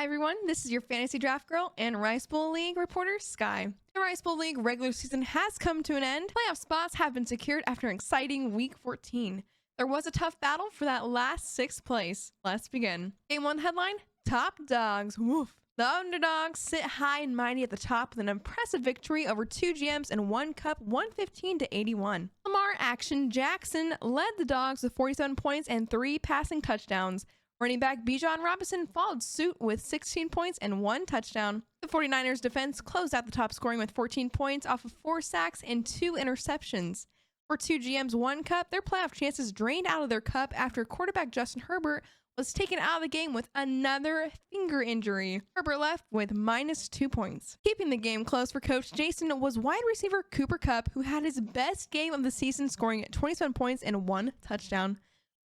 Hi everyone, this is your Fantasy Draft Girl and Rice Bowl League reporter, Skye. The Rice Bowl League regular season has come to an end. Playoff spots have been secured after an exciting Week 14. There was a tough battle for that last sixth place. Let's begin. Game 1 headline, Top Dogs. Woof. The underdogs sit high and mighty at the top with an impressive victory over 2 GMs and 1 Cup, 115-81. Lamar Action Jackson led the dogs with 47 points and 3 passing touchdowns. Running back Bijan Robinson followed suit with 16 points and 1 touchdown. The 49ers defense closed out the top scoring with 14 points off of 4 sacks and 2 interceptions. For 2 GMs, 1 Cup, their playoff chances drained out of their cup after quarterback Justin Herbert was taken out of the game with another finger injury. Herbert left with -2 points. Keeping the game close for Coach Jason was wide receiver Cooper Kupp, who had his best game of the season, scoring 27 points and 1 touchdown.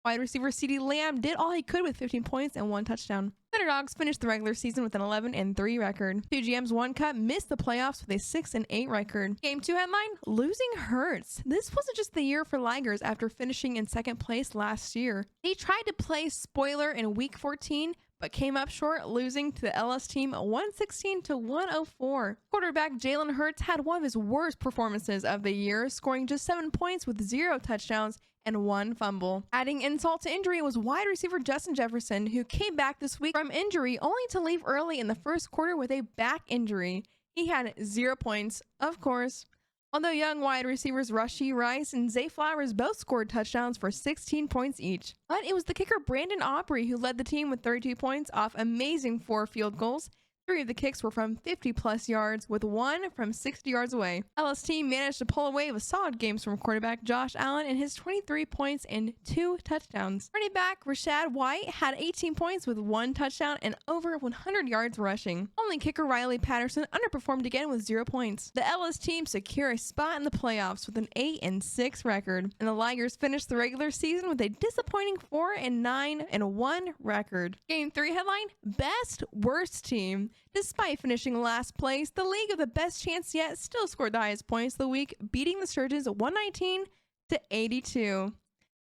Wide receiver CeeDee Lamb did all he could with 15 points and 1 touchdown. The underdogs finished the regular season with an 11-3 record. 2 GMs, 1 Cup missed the playoffs with a 6-8 record. Game 2 headline, Losing Hurts. This wasn't just the year for Ligers after finishing in second place last year. They tried to play spoiler in Week 14, but came up short, losing to the LS team 116-104. Quarterback Jalen Hurts had one of his worst performances of the year, scoring just 7 points with 0 touchdowns and 1 fumble. Adding insult to injury was wide receiver Justin Jefferson, who came back this week from injury only to leave early in the first quarter with a back injury. He had 0 points, of course. Although young wide receivers Rashee Rice and Zay Flowers both scored touchdowns for 16 points each. But it was the kicker Brandon Aubrey who led the team with 32 points off amazing 4 field goals. 3 of the kicks were from 50-plus yards, with 1 from 60 yards away. LS team managed to pull away with solid games from quarterback Josh Allen and his 23 points and 2 touchdowns. Running back Rachaad White had 18 points with 1 touchdown and over 100 yards rushing. Only kicker Riley Patterson underperformed again with 0 points. The LS team secure a spot in the playoffs with an 8-6 record, and the Ligers finished the regular season with a disappointing 4-9-1 record. Game 3 headline, Best Worst Team. Despite finishing last place, the league of the best chance yet still scored the highest points of the week, beating the Sturgeons 119-82.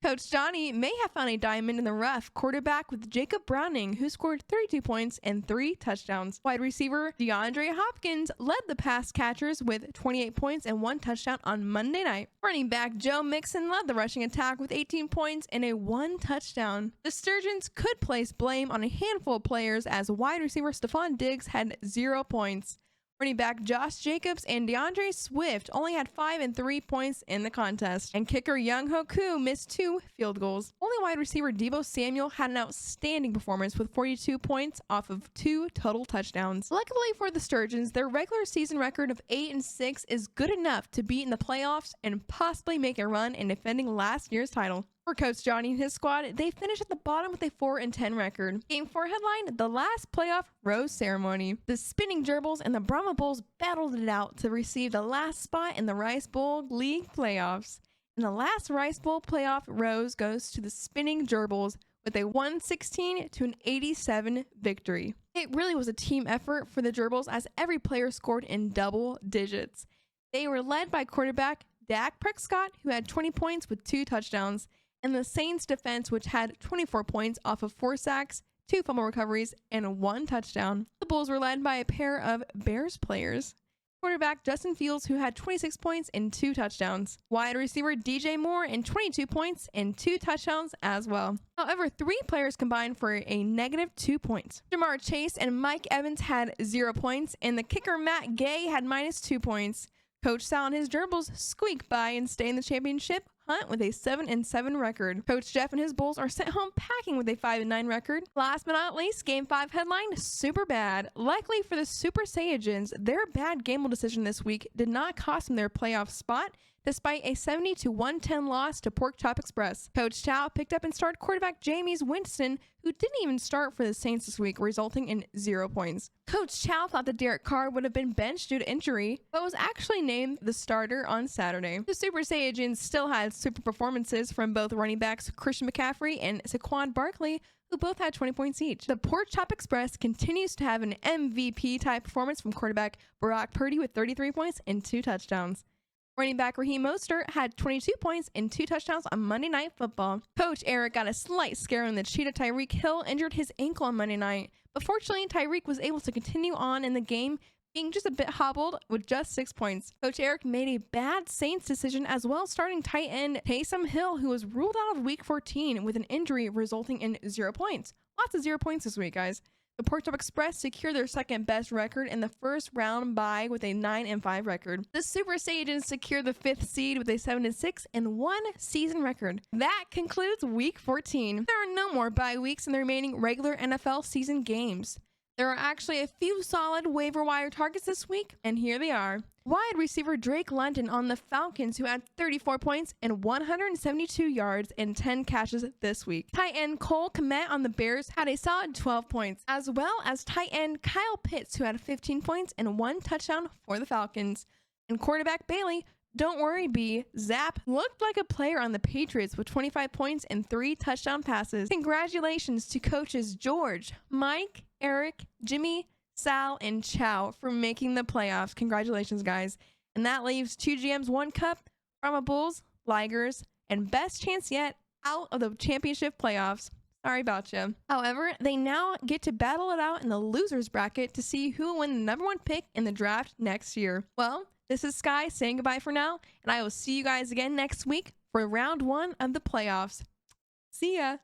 Coach Johnny may have found a diamond in the rough quarterback with Jacob Browning, who scored 32 points and 3 touchdowns. Wide receiver DeAndre Hopkins led the pass catchers with 28 points and 1 touchdown on Monday night. Running back Joe Mixon led the rushing attack with 18 points and a 1 touchdown. The Sturgeons could place blame on a handful of players as wide receiver Stephon Diggs had 0 points. Running back Josh Jacobs and DeAndre Swift only had 5 and 3 points in the contest, and kicker Young Koo missed 2 field goals. Only wide receiver Deebo Samuel had an outstanding performance with 42 points off of 2 total touchdowns. Luckily for the Sturgeons, their regular season record of 8-6 is good enough to beat in the playoffs and possibly make a run in defending last year's title. For Coach Johnny and his squad, they finished at the bottom with a 4-10 record. Game 4 headline, the last playoff rose ceremony. The Spinning Gerbils and the Brahma Bulls battled it out to receive the last spot in the Rice Bowl League playoffs. And the last Rice Bowl playoff rose goes to the Spinning Gerbils with a 116-87 victory. It really was a team effort for the Gerbils as every player scored in double digits. They were led by quarterback Dak Prescott, who had 20 points with 2 touchdowns, and the Saints defense, which had 24 points off of 4 sacks, 2 fumble recoveries, and 1 touchdown. The Bulls were led by a pair of Bears players. Quarterback Justin Fields, who had 26 points and 2 touchdowns. Wide receiver DJ Moore and 22 points and 2 touchdowns as well. However, 3 players combined for a -2 points. Jamar Chase and Mike Evans had 0 points, and the kicker Matt Gay had -2 points. Coach Sal and his Gerbils squeak by and stay in the championship hunt with a 7-7 record. Coach Jeff and his Bulls are sent home packing with a 5-9 record. Last but not least, Game 5 headline, Super Bad. Likely for the Super Saiyajins, their bad gamble decision this week did not cost them their playoff spot, despite a 70-110 loss to Pork Chop Express. Coach Chow picked up and started quarterback Jameis Winston, who didn't even start for the Saints this week, resulting in 0 points. Coach Chow thought that Derek Carr would have been benched due to injury, but was actually named the starter on Saturday. The Super Saiyajins still had super performances from both running backs Christian McCaffrey and Saquon Barkley, who both had 20 points each. The Pork Chop Express continues to have an MVP-type performance from quarterback Brock Purdy with 33 points and 2 touchdowns. Running back Raheem Mostert had 22 points and 2 touchdowns on Monday Night Football. Coach Eric got a slight scare when the Cheetah Tyreek Hill injured his ankle on Monday night, but fortunately Tyreek was able to continue on in the game, being just a bit hobbled with just 6 points. Coach Eric made a bad Saints decision as well, starting tight end Taysom Hill, who was ruled out of Week 14 with an injury resulting in 0 points. Lots of 0 points this week, guys. The Pork Chop Express secured their second best record in the first round bye with a 9-5 record. The Super Saiyans secured the 5th seed with a 7-6 and 1 season record. That concludes Week 14. There are no more bye weeks in the remaining regular NFL season games. There are actually a few solid waiver wire targets this week, and here they are. Wide receiver Drake London on the Falcons, who had 34 points and 172 yards and 10 catches this week. Tight end Cole Kmet on the Bears had a solid 12 points, as well as tight end Kyle Pitts, who had 15 points and 1 touchdown for the Falcons. And quarterback Bailey, don't worry, B, Zap looked like a player on the Patriots with 25 points and 3 touchdown passes. Congratulations to coaches George, Mike, Eric, Jimmy, Sal, and Chow for making the playoffs. Congratulations, guys. And that leaves 2 GMs, 1 cup, Brahma Bulls, Ligers, and best chance yet out of the championship playoffs. Sorry about you. However, they now get to battle it out in the losers bracket to see who will win the #1 pick in the draft next year. Well, this is Skye saying goodbye for now, and I will see you guys again next week for round 1 of the playoffs. See ya.